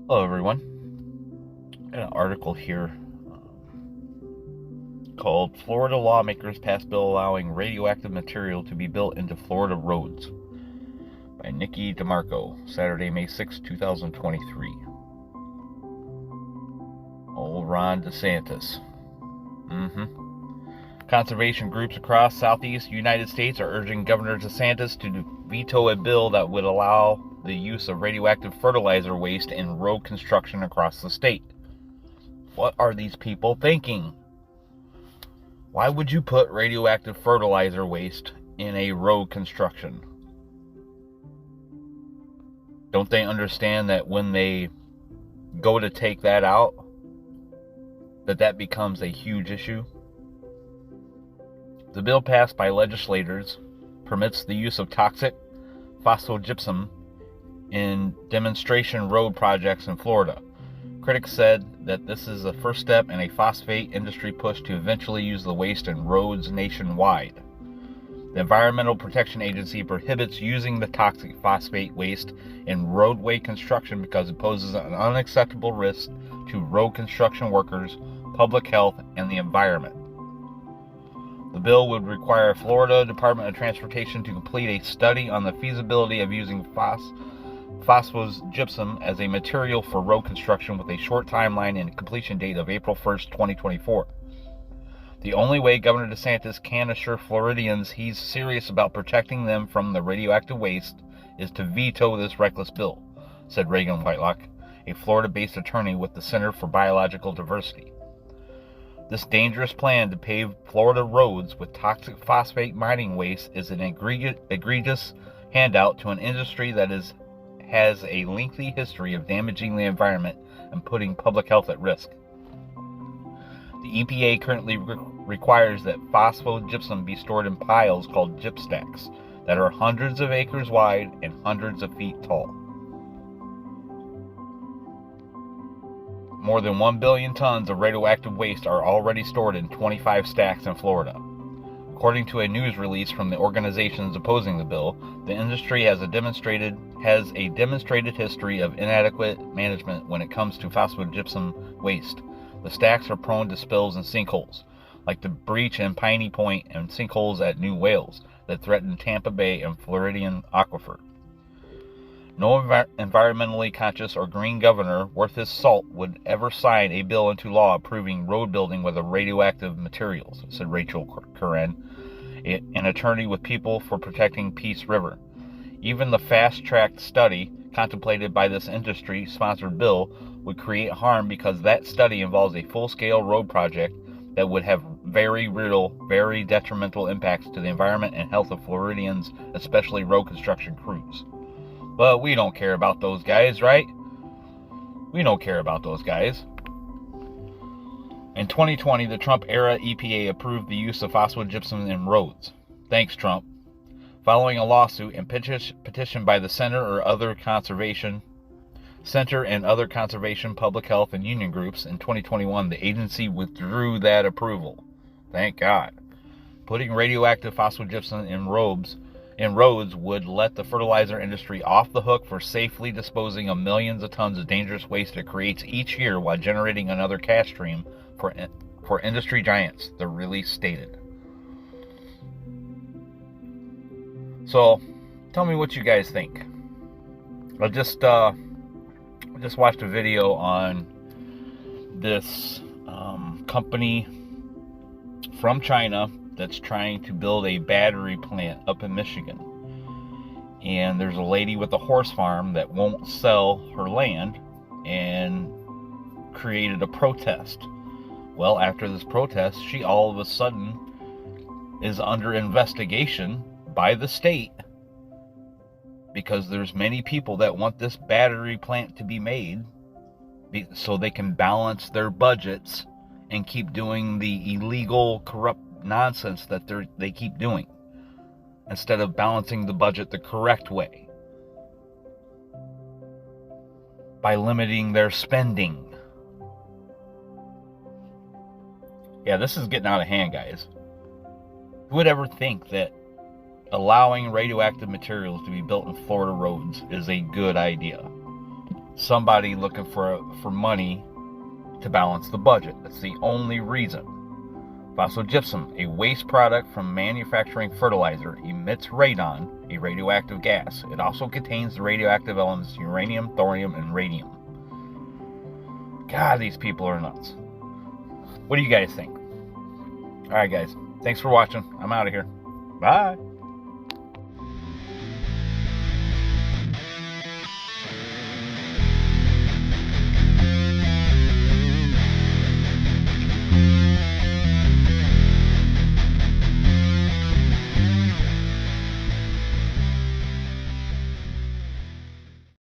Hello, everyone. Got an article here called Florida Lawmakers Pass Bill Allowing Radioactive Material to be Built into Florida Roads by Nikki DeMarco, Saturday, May 6, 2023. Old Ron DeSantis. Conservation groups across southeast United States are urging Governor DeSantis to veto a bill that would allow the use of radioactive fertilizer waste in road construction across the state. What are these people thinking? Why would you put radioactive fertilizer waste in a road construction? Don't they understand that when they go to take that out, that becomes a huge issue? The bill passed by legislators permits the use of toxic phosphogypsum in demonstration road projects in Florida. Critics said that this is the first step in a phosphate industry push to eventually use the waste in roads nationwide. The Environmental Protection Agency prohibits using the toxic phosphate waste in roadway construction because it poses an unacceptable risk to road construction workers, public health, and the environment. The bill would require Florida Department of Transportation to complete a study on the feasibility of using phosphogypsum as a material for road construction with a short timeline and completion date of April 1st, 2024. The only way Governor DeSantis can assure Floridians he's serious about protecting them from the radioactive waste is to veto this reckless bill, said Reagan Whitelock, a Florida-based attorney with the Center for Biological Diversity. This dangerous plan to pave Florida roads with toxic phosphate mining waste is an egregious handout to an industry that has a lengthy history of damaging the environment and putting public health at risk. The EPA currently requires that phosphogypsum be stored in piles called gyp stacks that are hundreds of acres wide and hundreds of feet tall. More than 1 billion tons of radioactive waste are already stored in 25 stacks in Florida. According to a news release from the organizations opposing the bill, the industry has a demonstrated history of inadequate management when it comes to phosphogypsum waste. The stacks are prone to spills and sinkholes, like the breach in Piney Point and sinkholes at New Wales that threaten Tampa Bay and Floridian aquifer. No environmentally conscious or green governor worth his salt would ever sign a bill into law approving road building with radioactive materials, said Rachel Curran, an attorney with People for Protecting Peace River. Even the fast-tracked study contemplated by this industry-sponsored bill would create harm because that study involves a full-scale road project that would have very real, very detrimental impacts to the environment and health of Floridians, especially road construction crews. But we don't care about those guys, right? We don't care about those guys. In 2020, the Trump-era EPA approved the use of phosphogypsum in roads. Thanks, Trump. Following a lawsuit and petition by the Center and other conservation, public health, and union groups in 2021, the agency withdrew that approval. Thank God. Putting radioactive phosphogypsum in roads would let the fertilizer industry off the hook for safely disposing of millions of tons of dangerous waste it creates each year while generating another cash stream for industry giants, the release stated. So, tell me what you guys think. I just watched a video on this company from China that's trying to build a battery plant up in Michigan. And there's a lady with a horse farm that won't sell her land and created a protest. Well, after this protest, she all of a sudden is under investigation by the state because there's many people that want this battery plant to be made so they can balance their budgets and keep doing the illegal, corrupt nonsense that they keep doing instead of balancing the budget the correct way by limiting their spending. Yeah, this is getting out of hand, guys. Who would ever think that allowing radioactive materials to be built in Florida roads is a good idea? somebody looking for money to balance the budget. That's the only reason. Phosphogypsum, a waste product from manufacturing fertilizer, emits radon, a radioactive gas. It also contains the radioactive elements uranium, thorium, and radium. God, these people are nuts. What do you guys think? Alright guys, thanks for watching. I'm out of here. Bye.